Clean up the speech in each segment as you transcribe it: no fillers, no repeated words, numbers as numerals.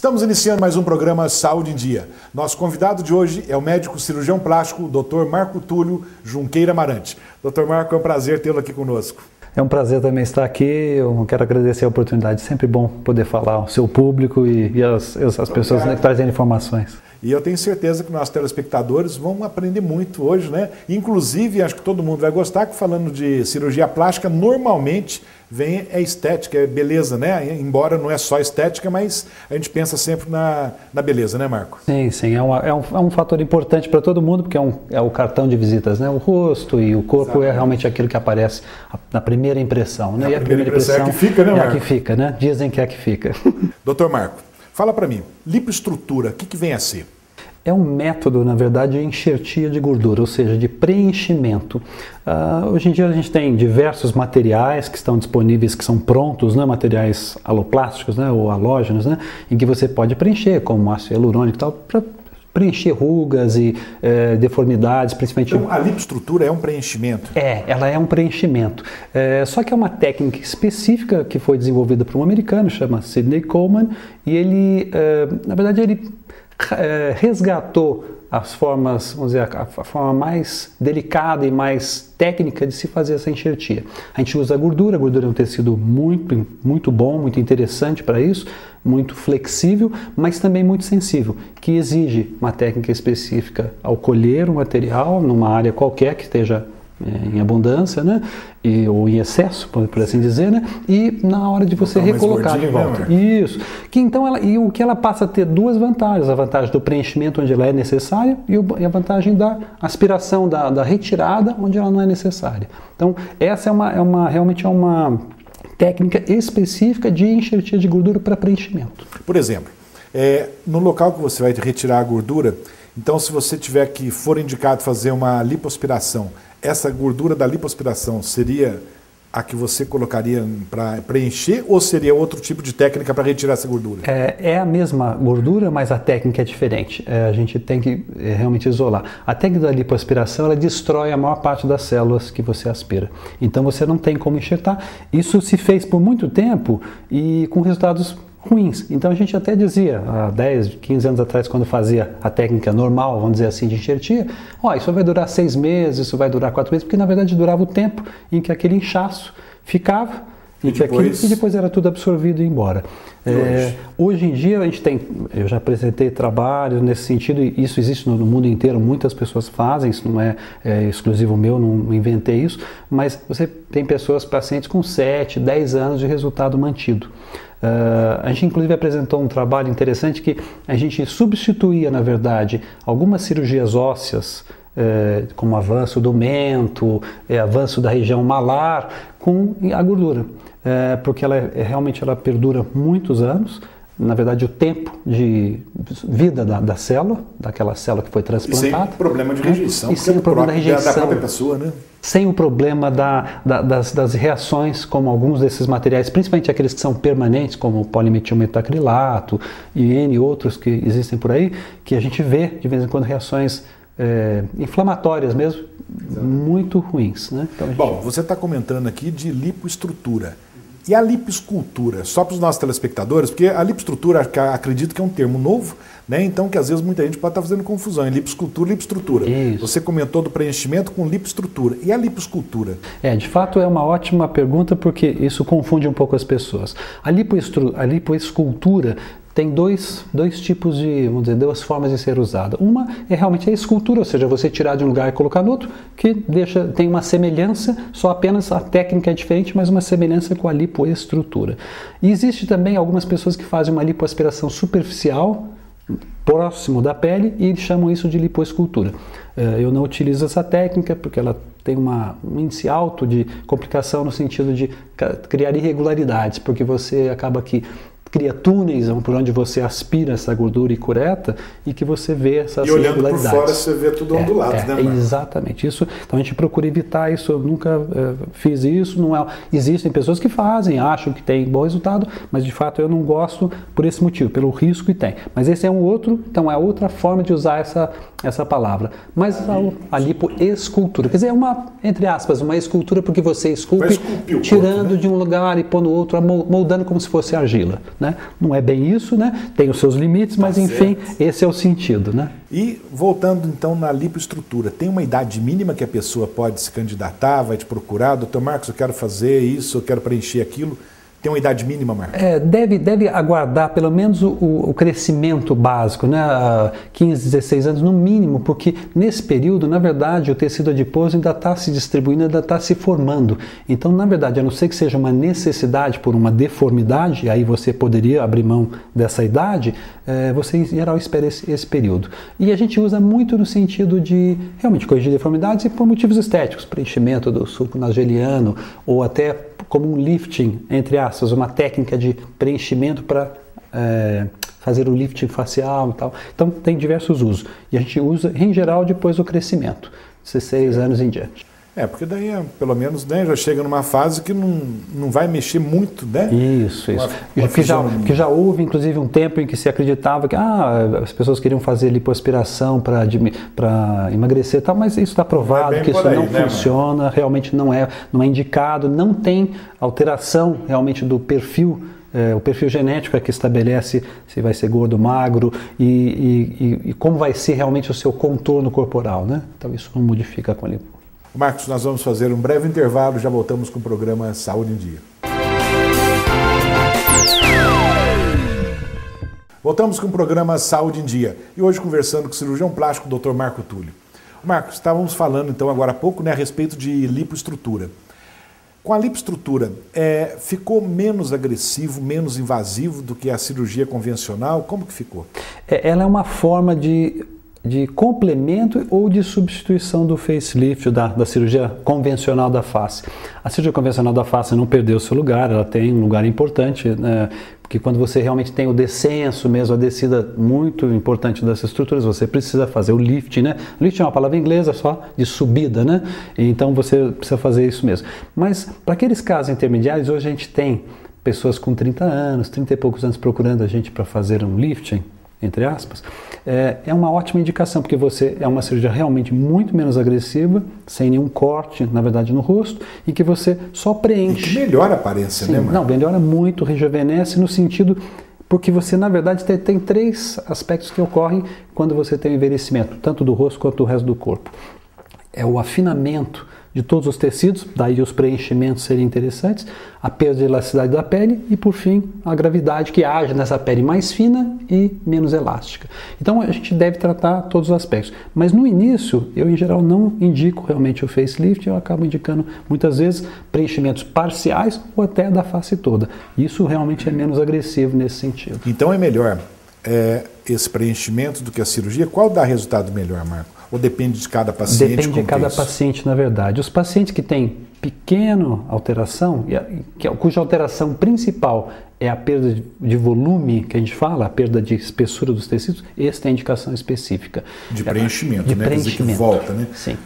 Estamos iniciando mais um programa Saúde em Dia. Nosso convidado de hoje é o médico cirurgião plástico, Dr. Marco Túlio Junqueira Amarante. Dr. Marco, é um prazer tê-lo aqui conosco. É um prazer também estar aqui, eu quero agradecer a oportunidade, sempre bom poder falar ao seu público e as pessoas que trazem informações. E eu tenho certeza que nossos telespectadores vão aprender muito hoje, né? Inclusive, acho que todo mundo vai gostar, que falando de cirurgia plástica, normalmente vem a estética, é beleza, né? Embora não é só estética, mas a gente pensa sempre na beleza, né, Marco? Sim, é um fator importante para todo mundo, porque é o cartão de visitas, né? O rosto e o corpo Exatamente. É realmente aquilo que aparece na primeira impressão, né? E a primeira impressão é a que fica, né, Marco? É a que fica, né? Dizem que é a que fica. Doutor Marco, fala para mim, lipoestrutura, o que vem a ser? É um método, na verdade, de enxertia de gordura, ou seja, de preenchimento. Hoje em dia a gente tem diversos materiais que estão disponíveis, que são prontos, né, materiais aloplásticos, né, ou halógenos, né, em que você pode preencher, como ácido hialurônico e tal, para preencher rugas e deformidades, principalmente... Então a lipoestrutura é um preenchimento? Ela é um preenchimento. Só que é uma técnica específica que foi desenvolvida por um americano, chama Sidney Coleman, e ele, na verdade, ele resgatou as formas, vamos dizer, a forma mais delicada e mais técnica de se fazer essa enxertia. A gente usa a gordura é um tecido muito bom, muito interessante para isso, muito flexível, mas também muito sensível, que exige uma técnica específica ao colher o material numa área qualquer que esteja em abundância, né? Ou em excesso, por assim dizer, né? E na hora de você recolocar de volta. Né, isso. Que então o que ela passa a ter duas vantagens: a vantagem do preenchimento onde ela é necessária e a vantagem da aspiração, da retirada onde ela não é necessária. Então essa realmente é uma técnica específica de enxertia de gordura para preenchimento. Por exemplo, no local que você vai retirar a gordura, então se você for indicado fazer uma lipoaspiração, essa gordura da lipoaspiração seria a que você colocaria para preencher ou seria outro tipo de técnica para retirar essa gordura? É a mesma gordura, mas a técnica é diferente. A gente tem que realmente isolar. A técnica da lipoaspiração, ela destrói a maior parte das células que você aspira. Então você não tem como enxertar. Isso se fez por muito tempo e com resultados ruins. Então a gente até dizia, há 10, 15 anos atrás, quando fazia a técnica normal, vamos dizer assim, de enxertia, isso vai durar 6 meses, isso vai durar 4 meses, porque na verdade durava o tempo em que aquele inchaço ficava e depois era tudo absorvido e ia embora. Hoje em dia a gente eu já apresentei trabalhos nesse sentido, e isso existe no mundo inteiro, muitas pessoas fazem, isso não é exclusivo meu, não inventei isso, mas você tem pacientes com 7, 10 anos de resultado mantido. A gente inclusive apresentou um trabalho interessante que a gente substituía, na verdade, algumas cirurgias ósseas, como avanço do mento, avanço da região malar, com a gordura, porque realmente ela perdura muitos anos. Na verdade, o tempo de vida da célula, daquela célula que foi transplantada. E sem problema de rejeição, e sem o problema da rejeição, da própria pessoa, né? Sem o problema das reações, como alguns desses materiais, principalmente aqueles que são permanentes, como o polimetilmetacrilato e N outros que existem por aí, que a gente vê de vez em quando reações inflamatórias mesmo, muito ruins, né? Então, Bom, você está comentando aqui de lipoestrutura. E a lipoescultura, só para os nossos telespectadores, porque a lipoestrutura, acredito que é um termo novo, né? Então que às vezes muita gente pode estar fazendo confusão em lipoescultura e lipoestrutura. Isso. Você comentou do preenchimento com lipoestrutura. E a lipoescultura? De fato é uma ótima pergunta, porque isso confunde um pouco as pessoas. A lipoescultura tem dois tipos de, vamos dizer, duas formas de ser usada. Uma é realmente a escultura, ou seja, você tirar de um lugar e colocar no outro, que tem uma semelhança, só apenas a técnica é diferente, mas uma semelhança com a lipoestrutura. E existe também algumas pessoas que fazem uma lipoaspiração superficial, próximo da pele, e chamam isso de lipoescultura. Eu não utilizo essa técnica porque ela tem um índice alto de complicação no sentido de criar irregularidades, porque você acaba que cria túneis por onde você aspira essa gordura e cureta e que você vê essas irregularidades. E olhando por fora você vê tudo ondulado, né, Marco? Exatamente. Então a gente procura evitar isso, eu nunca fiz isso. Existem pessoas que fazem, acham que tem bom resultado, mas de fato eu não gosto por esse motivo, pelo risco que tem. Mas esse é então é outra forma de usar essa palavra. Mas a lipoescultura, quer dizer, entre aspas, uma escultura porque você esculpe tirando, né, de um lugar e pôr no outro, moldando como se fosse argila. né? Não é bem isso, né? Tem os seus limites, mas enfim, esse é o sentido, né? E voltando então na lipoestrutura, tem uma idade mínima que a pessoa pode se candidatar, vai te procurar, doutor Marcos, eu quero fazer isso, eu quero preencher aquilo. Tem uma idade mínima, Marcos? Deve aguardar pelo menos o crescimento básico, né? 15, 16 anos no mínimo, porque nesse período, na verdade, o tecido adiposo ainda está se distribuindo, ainda está se formando. Então, na verdade, a não ser que seja uma necessidade por uma deformidade, aí você poderia abrir mão dessa idade, você em geral espera esse período. E a gente usa muito no sentido de realmente corrigir deformidades e por motivos estéticos, preenchimento do sulco nasogeniano ou até como um lifting, entre aspas, uma técnica de preenchimento para fazer o lifting facial e tal. Então tem diversos usos. E a gente usa, em geral, depois do crescimento, 16 anos em diante. Porque daí, pelo menos, né, já chega numa fase que não vai mexer muito, né? Isso. Que já houve, inclusive, um tempo em que se acreditava que as pessoas queriam fazer lipoaspiração para emagrecer e tal, mas isso está provado que isso não funciona, realmente não é indicado, não tem alteração realmente do perfil. O perfil genético é que estabelece se vai ser gordo ou magro e como vai ser realmente o seu contorno corporal, né? Então isso não modifica com a lipo. Marcos, nós vamos fazer um breve intervalo, já voltamos com o programa Saúde em Dia. Voltamos com o programa Saúde em Dia e hoje conversando com o cirurgião plástico Dr. Marco Túlio. Marcos, estávamos falando então agora há pouco, né, a respeito de lipoestrutura. Com a lipoestrutura, ficou menos agressivo, menos invasivo do que a cirurgia convencional? Como que ficou? Ela é uma forma de complemento ou de substituição do facelift, da cirurgia convencional da face. A cirurgia convencional da face não perdeu seu lugar, ela tem um lugar importante, né? Porque quando você realmente tem o descenso mesmo, a descida muito importante dessas estruturas, você precisa fazer o lift, né? Lift é uma palavra inglesa só de subida, né? Então você precisa fazer isso mesmo. Mas para aqueles casos intermediários, hoje a gente tem pessoas com 30 anos, 30 e poucos anos procurando a gente para fazer um lifting, entre aspas, é uma ótima indicação, porque você é uma cirurgia realmente muito menos agressiva, sem nenhum corte, na verdade, no rosto, e que você só preenche. E que melhora a aparência, né, Marcos? Não, melhora muito, rejuvenesce no sentido, porque você, na verdade, tem três aspectos que ocorrem quando você tem o envelhecimento, tanto do rosto quanto do resto do corpo. É o afinamento de todos os tecidos, daí os preenchimentos seriam interessantes, a perda de elasticidade da pele e, por fim, a gravidade que age nessa pele mais fina e menos elástica. Então, a gente deve tratar todos os aspectos. Mas, no início, eu, em geral, não indico realmente o facelift, eu acabo indicando, muitas vezes, preenchimentos parciais ou até da face toda. Isso realmente é menos agressivo nesse sentido. Então, é melhor esse preenchimento do que a cirurgia? Qual dá resultado melhor, Marco? Ou depende de cada paciente? Depende de cada paciente, na verdade. Os pacientes que têm pequena alteração, cuja alteração principal é a perda de volume, que a gente fala, a perda de espessura dos tecidos, esse tem indicação específica. De preenchimento, de né? preenchimento. Quer dizer que volta, né? Sim.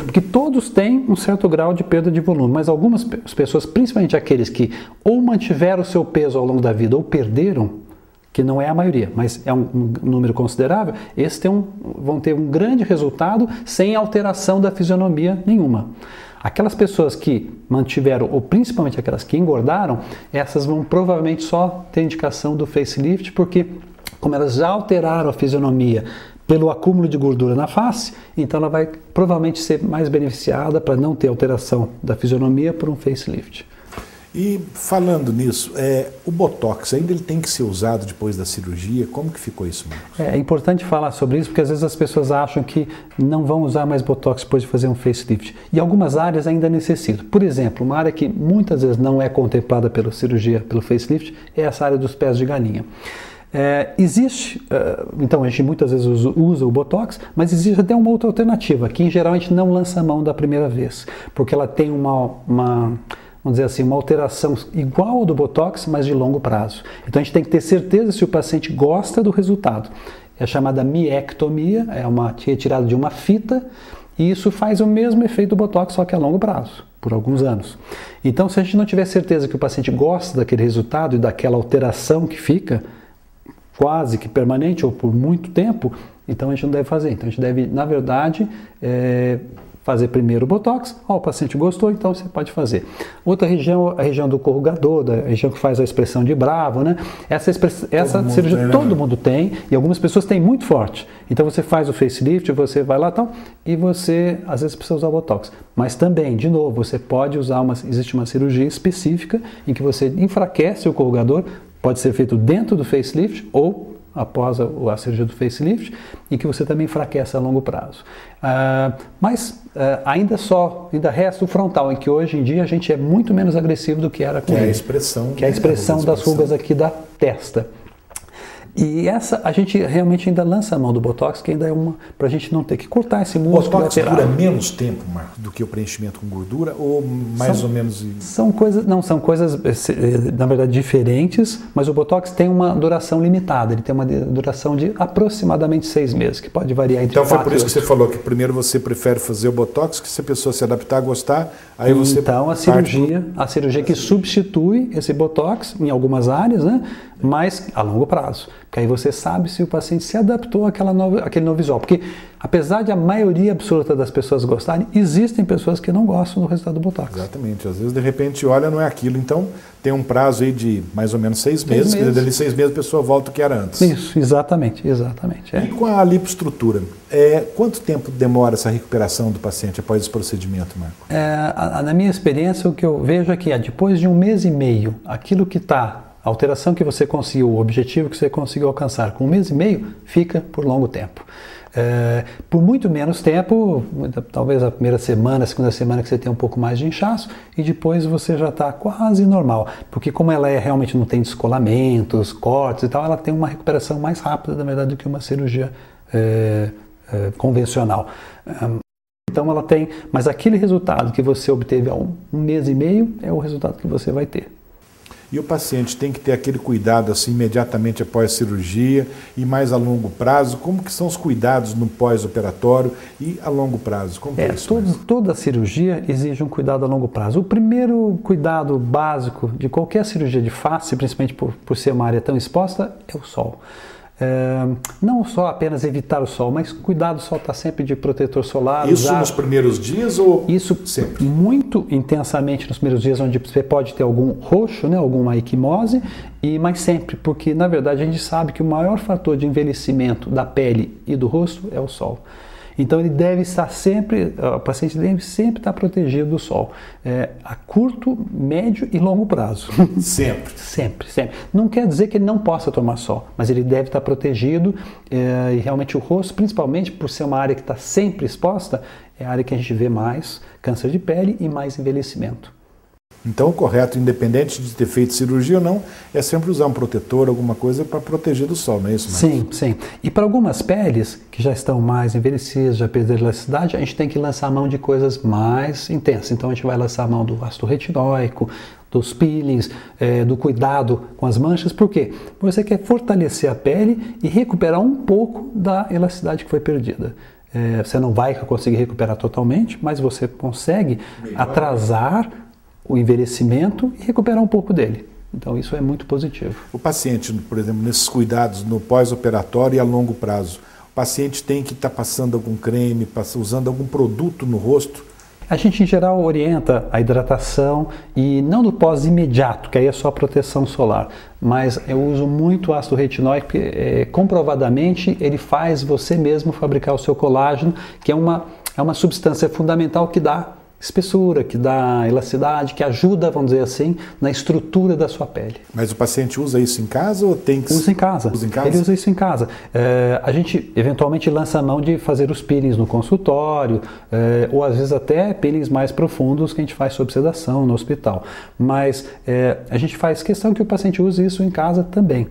Porque todos têm um certo grau de perda de volume, mas algumas pessoas, principalmente aqueles que ou mantiveram o seu peso ao longo da vida ou perderam, que não é a maioria, mas é um número considerável, esses vão ter um grande resultado sem alteração da fisionomia nenhuma. Aquelas pessoas que mantiveram, ou principalmente aquelas que engordaram, essas vão provavelmente só ter indicação do facelift, porque como elas já alteraram a fisionomia pelo acúmulo de gordura na face, então ela vai provavelmente ser mais beneficiada para não ter alteração da fisionomia por um facelift. E falando nisso, o Botox ainda ele tem que ser usado depois da cirurgia? Como que ficou isso, Marcos? É importante falar sobre isso, porque às vezes as pessoas acham que não vão usar mais Botox depois de fazer um facelift. E algumas áreas ainda necessitam. Por exemplo, uma área que muitas vezes não é contemplada pela cirurgia, pelo facelift, é essa área dos pés de galinha. Então a gente muitas vezes usa o Botox, mas existe até uma outra alternativa, que em geral a gente não lança a mão da primeira vez, porque ela tem vamos dizer assim, uma alteração igual ao do Botox, mas de longo prazo. Então a gente tem que ter certeza se o paciente gosta do resultado. É chamada miectomia, é uma retirada de uma fita, e isso faz o mesmo efeito do Botox, só que a longo prazo, por alguns anos. Então se a gente não tiver certeza que o paciente gosta daquele resultado e daquela alteração que fica quase que permanente ou por muito tempo, então a gente não deve fazer. Então a gente deve, na verdade, fazer primeiro o Botox, o paciente gostou, então você pode fazer. Outra região, a região do corrugador, da região que faz a expressão de bravo, né? Essa cirurgia todo mundo tem, e algumas pessoas têm muito forte. Então você faz o facelift, você vai lá e você às vezes precisa usar o Botox. Mas também, de novo, você pode usar existe uma cirurgia específica em que você enfraquece o corrugador, pode ser feito dentro do facelift ou após a cirurgia do facelift, e que você também enfraquece a longo prazo. Ainda resta o frontal, em que hoje em dia a gente é muito menos agressivo do que era com ele. Que é a expressão das rugas aqui da testa. E essa, a gente realmente ainda lança a mão do Botox, que ainda é para a gente não ter que cortar esse músculo lateral. O Botox dura menos tempo, Marco, do que o preenchimento com gordura, ou mais ou menos? São coisas, na verdade, diferentes, mas o Botox tem uma duração limitada, ele tem uma duração de aproximadamente 6 meses, que pode variar entre 4 e 8. Então foi por isso que você falou que primeiro você prefere fazer o Botox, que se a pessoa se adaptar, gostar, aí você... Então a cirurgia que substitui esse Botox em algumas áreas, né? Mas a longo prazo, porque aí você sabe se o paciente se adaptou àquele novo visual, porque apesar de a maioria absoluta das pessoas gostarem, existem pessoas que não gostam do resultado do Botox. Exatamente, às vezes de repente olha, não é aquilo, então tem um prazo aí de mais ou menos 6 meses, que dali 6 meses a pessoa volta o que era antes. Isso, exatamente. E com a lipoestrutura, quanto tempo demora essa recuperação do paciente após esse procedimento, Marco? Na minha experiência, o que eu vejo é que depois de 1 mês e meio, aquilo que está a alteração que você conseguiu, o objetivo que você conseguiu alcançar com 1 mês e meio, fica por longo tempo. Por muito menos tempo, talvez a primeira semana, a segunda semana que você tem um pouco mais de inchaço, e depois você já está quase normal, porque como ela realmente não tem descolamentos, cortes e tal, ela tem uma recuperação mais rápida, na verdade, do que uma cirurgia convencional. Então ela tem, mas aquele resultado que você obteve há 1 mês e meio é o resultado que você vai ter. E o paciente tem que ter aquele cuidado assim imediatamente após a cirurgia e mais a longo prazo? Como que são os cuidados no pós-operatório e a longo prazo? Como é isso? Toda cirurgia exige um cuidado a longo prazo. O primeiro cuidado básico de qualquer cirurgia de face, principalmente por ser uma área tão exposta, é o sol. Não só apenas evitar o sol, mas cuidar do sol, estar sempre de protetor solar. Isso nos primeiros dias ou isso sempre? Muito intensamente nos primeiros dias, onde você pode ter algum roxo, né, alguma equimose, mas sempre, porque na verdade a gente sabe que o maior fator de envelhecimento da pele e do rosto é o sol. Então ele deve estar sempre, o paciente deve sempre estar protegido do sol, a curto, médio e longo prazo. Sempre? Sempre. Não quer dizer que ele não possa tomar sol, mas ele deve estar protegido e realmente o rosto, principalmente por ser uma área que está sempre exposta, é a área que a gente vê mais câncer de pele e mais envelhecimento. Então o correto, independente de ter feito cirurgia ou não, é sempre usar um protetor, alguma coisa para proteger do sol, não é isso, Marcos? Sim. E para algumas peles que já estão mais envelhecidas, já perderam elasticidade, a gente tem que lançar a mão de coisas mais intensas. Então a gente vai lançar a mão do ácido retinóico, dos peelings, do cuidado com as manchas. Por quê? Porque você quer fortalecer a pele e recuperar um pouco da elasticidade que foi perdida. Você não vai conseguir recuperar totalmente, mas você consegue atrasar o envelhecimento e recuperar um pouco dele. Então isso é muito positivo. O paciente, por exemplo, nesses cuidados no pós-operatório e a longo prazo, o paciente tem que estar passando algum creme, usando algum produto no rosto? A gente em geral orienta a hidratação e não do pós imediato, que aí é só proteção solar, mas eu uso muito ácido retinóico, porque comprovadamente ele faz você mesmo fabricar o seu colágeno, que é uma substância fundamental que dá espessura, que dá elasticidade, que ajuda, vamos dizer assim, na estrutura da sua pele. Mas o paciente usa isso em casa ou tem que... Usa em casa. Ele usa isso em casa. A gente eventualmente lança a mão de fazer os peelings no consultório, ou às vezes até peelings mais profundos que a gente faz sob sedação no hospital. Mas a gente faz questão que o paciente use isso em casa também.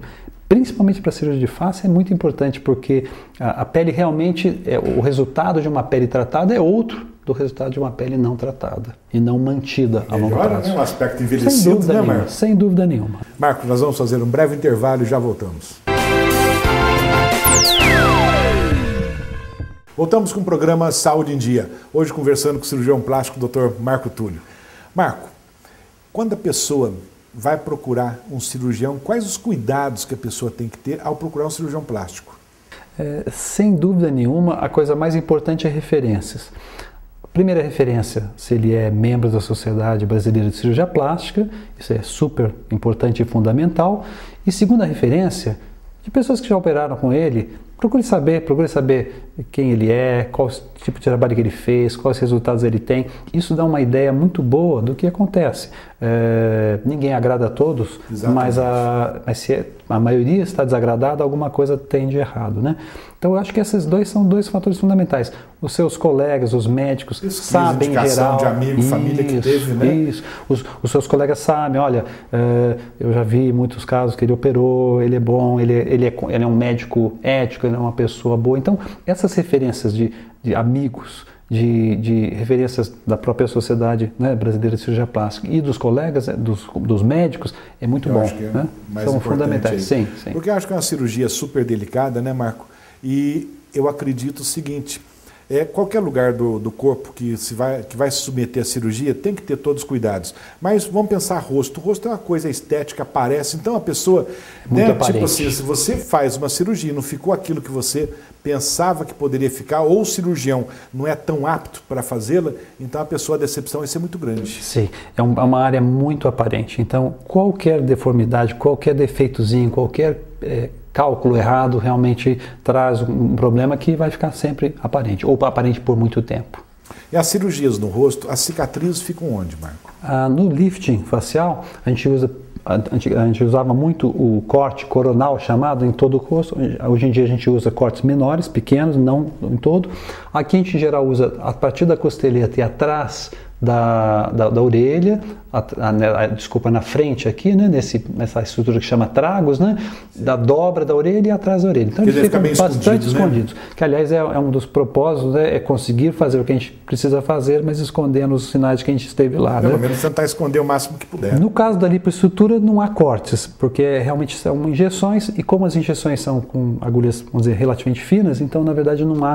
Principalmente para a cirurgia de face é muito importante, porque a pele realmente, o resultado de uma pele tratada é outro do resultado de uma pele não tratada e não mantida a longo prazo. Melhora, né? O aspecto envelhecido, né, Marco? Sem dúvida nenhuma. Marco, nós vamos fazer um breve intervalo e já voltamos. Voltamos com o programa Saúde em Dia. Hoje conversando com o cirurgião plástico, Dr. Marco Túlio. Marco, quando a pessoa vai procurar um cirurgião, quais os cuidados que a pessoa tem que ter ao procurar um cirurgião plástico? Sem dúvida nenhuma, a coisa mais importante é referências. Primeira referência, se ele é membro da Sociedade Brasileira de Cirurgia Plástica, isso é super importante e fundamental. E segunda referência, de pessoas que já operaram com ele, procure saber quem ele é, qual tipo de trabalho que ele fez, quais resultados ele tem. Isso dá uma ideia muito boa do que acontece. Ninguém agrada a todos, mas se a maioria está desagradada, alguma coisa tem de errado, né? Então eu acho que esses dois são dois fatores fundamentais. Os seus colegas, os médicos, sabem em geral... de amigo, família que teve, né? Isso. Os seus colegas sabem, olha, eu já vi muitos casos que ele operou, ele é bom, ele é um médico ético, ele é uma pessoa boa. Então, essas referências de amigos, de referências da própria Sociedade, né, Brasileira de Cirurgia Plástica e dos colegas, dos médicos, é muito bom. Acho que né? São fundamentais. Sim. Porque eu acho que é uma cirurgia super delicada, né, Marco? E eu acredito o seguinte, qualquer lugar do corpo que vai se submeter à cirurgia tem que ter todos os cuidados. Mas vamos pensar rosto. O rosto é uma coisa estética, aparece. Então a pessoa, né, tipo assim, se você faz uma cirurgia e não ficou aquilo que você pensava que poderia ficar, ou o cirurgião não é tão apto para fazê-la, então a decepção vai ser muito grande. Sim, é uma área muito aparente. Então qualquer deformidade, qualquer defeitozinho, qualquer cálculo errado realmente traz um problema que vai ficar sempre aparente, ou aparente por muito tempo. E as cirurgias no rosto, as cicatrizes ficam onde, Marco? No lifting facial, a gente usava muito o corte coronal chamado em todo o rosto. Hoje em dia a gente usa cortes menores, pequenos, não em todo. Aqui a gente em geral usa a partir da costeleta e atrás da orelha, na frente aqui, né, nessa estrutura que chama tragos, né, da dobra da orelha e atrás da orelha. Então eles ficam bastante escondidos. Né? Que aliás é um dos propósitos, né, é conseguir fazer o que a gente precisa fazer, mas escondendo os sinais de que a gente esteve lá. Pelo menos tentar esconder o máximo que puder. No caso da lipoestrutura não há cortes, porque realmente são injeções, e como as injeções são com agulhas, vamos dizer, relativamente finas, então na verdade não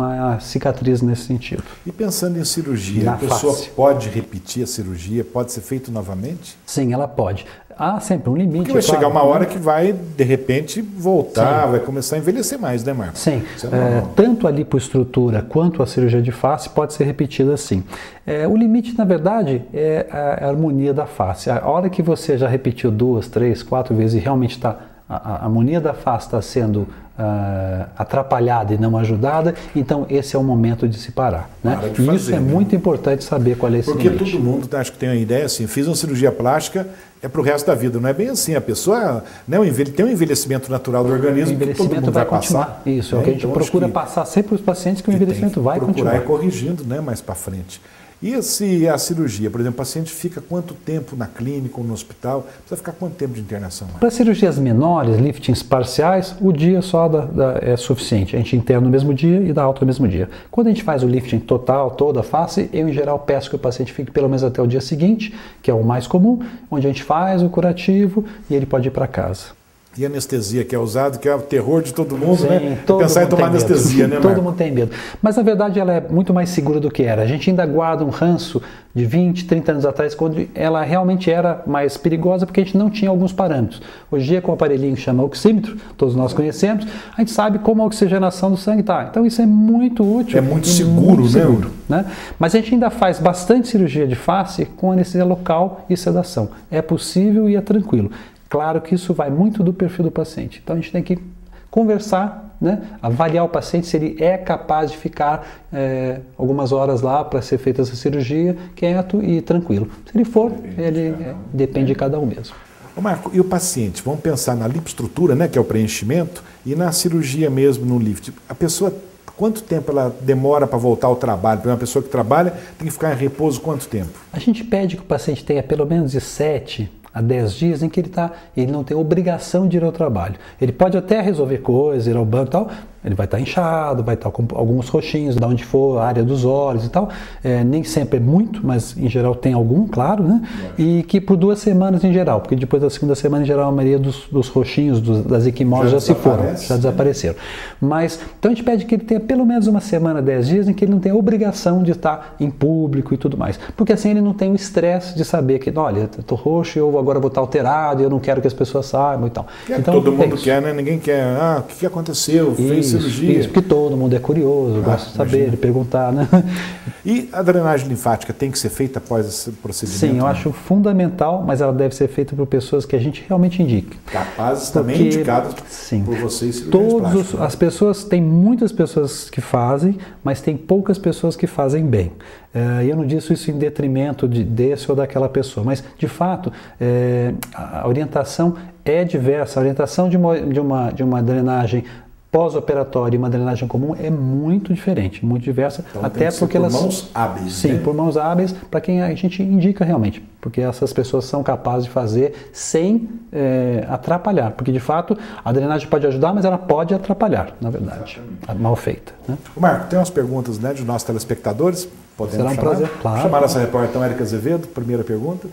há cicatriz nesse sentido. E pensando em cirurgia, a pessoa pode repetir a cirurgia? Pode ser feito novamente? Sim, ela pode. Há sempre um limite. Porque vai chegar uma hora que vai, de repente, voltar, vai começar a envelhecer mais, né, Marco? Sim. Tanto a lipoestrutura quanto a cirurgia de face pode ser repetida sim. O limite, na verdade, é a harmonia da face. A hora que você já repetiu 2, 3, 4 vezes e realmente a harmonia da face está sendo atrapalhada e não ajudada, então esse é o momento de se parar. Né? E isso é muito importante saber qual é esse limite. Porque todo mundo acho que tem uma ideia assim, fiz uma cirurgia plástica, é para o resto da vida. Não é bem assim. A pessoa, né, tem um envelhecimento natural do organismo que todo mundo vai continuar. Passar. Isso, é o que a gente procura passar sempre para os pacientes, que o envelhecimento vai continuar. Procurar ir corrigindo, né, mais para frente. E se a cirurgia, por exemplo, o paciente fica quanto tempo na clínica ou no hospital? Precisa ficar quanto tempo de internação? Para cirurgias menores, liftings parciais, o dia só é suficiente. A gente interna no mesmo dia e dá alta no mesmo dia. Quando a gente faz o lifting total, toda a face, eu em geral peço que o paciente fique pelo menos até o dia seguinte, que é o mais comum, onde a gente faz o curativo e ele pode ir para casa. E anestesia que é usado, que é o terror de todo mundo, sim, né? Pensar em tomar anestesia, né, Marco? Todo mundo tem medo. Mas na verdade ela é muito mais segura do que era. A gente ainda guarda um ranço de 20, 30 anos atrás, quando ela realmente era mais perigosa, porque a gente não tinha alguns parâmetros. Hoje em dia, com o aparelhinho que chama oxímetro, todos nós conhecemos, a gente sabe como a oxigenação do sangue está. Então isso é muito útil. É muito seguro, né? Mas a gente ainda faz bastante cirurgia de face com anestesia local e sedação. É possível e é tranquilo. Claro que isso vai muito do perfil do paciente. Então a gente tem que conversar, né? Avaliar o paciente se ele é capaz de ficar algumas horas lá para ser feita essa cirurgia, quieto e tranquilo. Se ele for, depende de cada um mesmo. Ô Marco, e o paciente? Vamos pensar na lipoestrutura, né, que é o preenchimento, e na cirurgia mesmo, no lift. A pessoa, quanto tempo ela demora para voltar ao trabalho? Para uma pessoa que trabalha, tem que ficar em repouso quanto tempo? A gente pede que o paciente tenha pelo menos de 7 a 10 dias em que ele não tem obrigação de ir ao trabalho. Ele pode até resolver coisas, ir ao banco e tal, ele vai estar inchado, vai estar com alguns roxinhos, de onde for, a área dos olhos e tal. Nem sempre é muito, mas em geral tem algum, claro, né? E que por 2 semanas em geral, porque depois da segunda semana em geral a maioria dos roxinhos, das equimoses já se foram, já desapareceram. Mas, então a gente pede que ele tenha pelo menos 1 semana, 10 dias em que ele não tenha obrigação de estar em público e tudo mais. Porque assim ele não tem o estresse de saber que, olha, eu estou roxo, eu agora vou estar alterado, eu não quero que as pessoas saibam e tal. Então, todo mundo quer, né? Ninguém quer, o que aconteceu? Fez cirurgia. Isso, porque todo mundo é curioso, gosta de saber, de perguntar, né? E a drenagem linfática tem que ser feita após esse procedimento? Sim, eu acho fundamental, mas ela deve ser feita por pessoas que a gente realmente indique. Capazes também indicadas por vocês, cirurgiões plásticos. As pessoas, tem muitas pessoas que fazem, mas tem poucas pessoas que fazem bem. E eu não disse isso em detrimento desse ou daquela pessoa, mas de fato a orientação é diversa. A orientação de uma drenagem pós-operatória e uma drenagem comum é muito diferente, muito diversa, então, até porque elas... por mãos hábeis, Sim, né? por mãos hábeis, para quem a gente indica realmente, porque essas pessoas são capazes de fazer sem atrapalhar, porque de fato a drenagem pode ajudar, mas ela pode atrapalhar, na verdade, mal feita. Né? Marco, tem umas perguntas, né, de nossos telespectadores? Podemos Será um prazer, claro. Chamar nossa repórter, então, Érica Azevedo, primeira pergunta.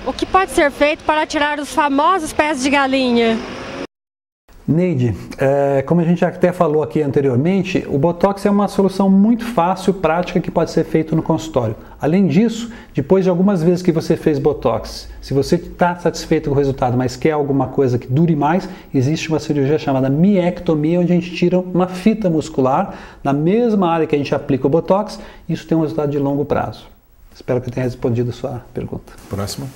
O que pode ser feito para tirar os famosos pés de galinha? Neide, como a gente até falou aqui anteriormente, o Botox é uma solução muito fácil, prática, que pode ser feito no consultório. Além disso, depois de algumas vezes que você fez Botox, se você está satisfeito com o resultado, mas quer alguma coisa que dure mais, existe uma cirurgia chamada miectomia, onde a gente tira uma fita muscular na mesma área que a gente aplica o Botox. Isso tem um resultado de longo prazo. Espero que eu tenha respondido a sua pergunta. Próxima.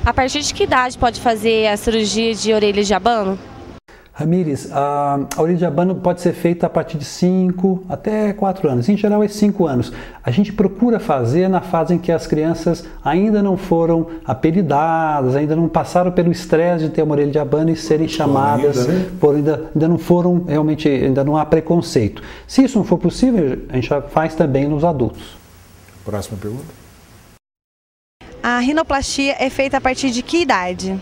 A partir de que idade pode fazer a cirurgia de orelha de abano? Ramires, a orelha de abano pode ser feita a partir de 5 até 4 anos. Em geral é 5 anos. A gente procura fazer na fase em que as crianças ainda não foram apelidadas, ainda não passaram pelo estresse de ter uma orelha de abano e serem chamadas, ainda não foram, realmente, ainda não há preconceito. Se isso não for possível, a gente já faz também nos adultos. Próxima pergunta. A rinoplastia é feita a partir de que idade?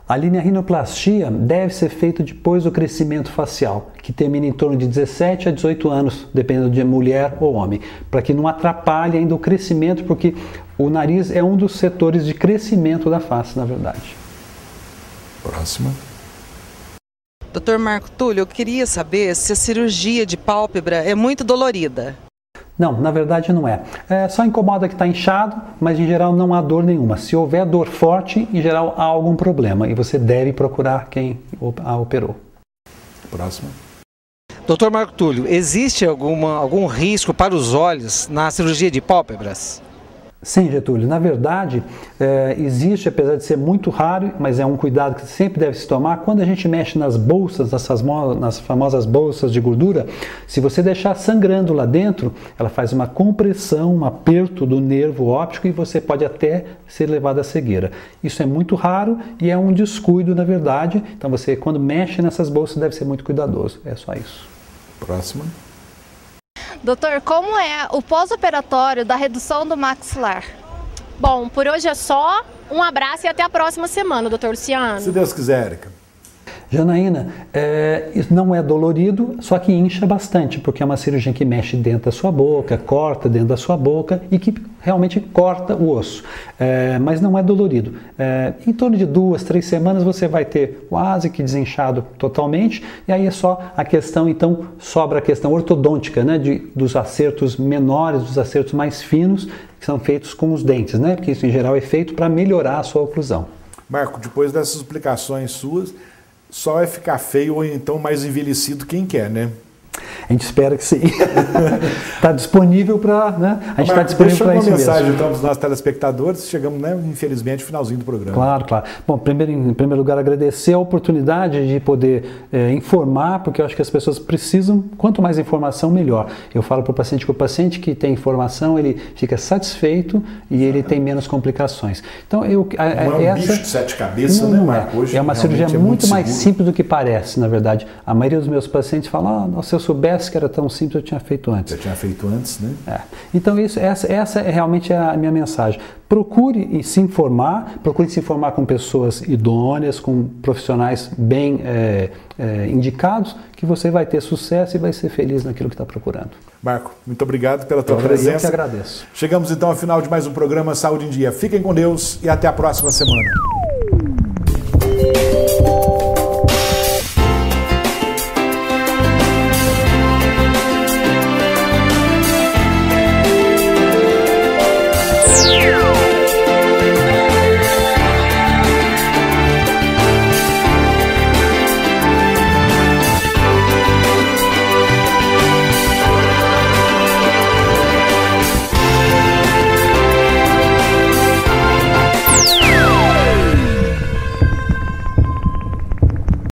A rinoplastia deve ser feita depois do crescimento facial, que termina em torno de 17 a 18 anos, dependendo de mulher ou homem, para que não atrapalhe ainda o crescimento, porque o nariz é um dos setores de crescimento da face, na verdade. Próxima. Dr. Marco Túlio, eu queria saber se a cirurgia de pálpebra é muito dolorida. Não, na verdade não é. Só incomoda que está inchado, mas em geral não há dor nenhuma. Se houver dor forte, em geral há algum problema e você deve procurar quem a operou. Próximo. Dr. Marco Túlio, existe algum risco para os olhos na cirurgia de pálpebras? Sim, Getúlio. Na verdade, existe, apesar de ser muito raro, mas é um cuidado que sempre deve se tomar. Quando a gente mexe nas bolsas, nas famosas bolsas de gordura, se você deixar sangrando lá dentro, ela faz uma compressão, um aperto do nervo óptico e você pode até ser levado à cegueira. Isso é muito raro e é um descuido, na verdade. Então você, quando mexe nessas bolsas, deve ser muito cuidadoso. É só isso. Próxima. Doutor, como é o pós-operatório da redução do maxilar? Bom, por hoje é só. Um abraço e até a próxima semana, doutor Luciano. Se Deus quiser, Érica. Janaína, isso não é dolorido, só que incha bastante, porque é uma cirurgia que mexe dentro da sua boca, corta dentro da sua boca e que realmente corta o osso. Mas não é dolorido. Em torno de 2, 3 semanas você vai ter quase que desinchado totalmente, e aí é só a questão, então, sobra a questão ortodôntica, né, dos acertos menores, dos acertos mais finos, que são feitos com os dentes, né, porque isso em geral é feito para melhorar a sua oclusão. Marco, depois dessas explicações suas, só vai ficar feio ou então mais envelhecido quem quer, né? A gente espera que sim. Está disponível para, né? A gente está disponível para isso mesmo. Deixa uma mensagem então para os nossos telespectadores. Chegamos, né, infelizmente, no finalzinho do programa. Claro, claro. Bom, em primeiro lugar, agradecer a oportunidade de poder informar, porque eu acho que as pessoas precisam, quanto mais informação, melhor. Eu falo para o paciente que o paciente que tem informação, ele fica satisfeito e ele tem menos complicações. Então, não é um bicho de 7 cabeças, né, Marco? Hoje é uma cirurgia muito mais simples do que parece, na verdade. A maioria dos meus pacientes fala, se eu soubesse que era tão simples, eu tinha feito antes. Eu tinha feito antes, né? Então, essa é realmente a minha mensagem. Procure se informar com pessoas idôneas, com profissionais bem indicados, que você vai ter sucesso e vai ser feliz naquilo que está procurando. Marco, muito obrigado pela tua presença. Eu que agradeço. Chegamos então ao final de mais um programa Saúde em Dia. Fiquem com Deus e até a próxima semana.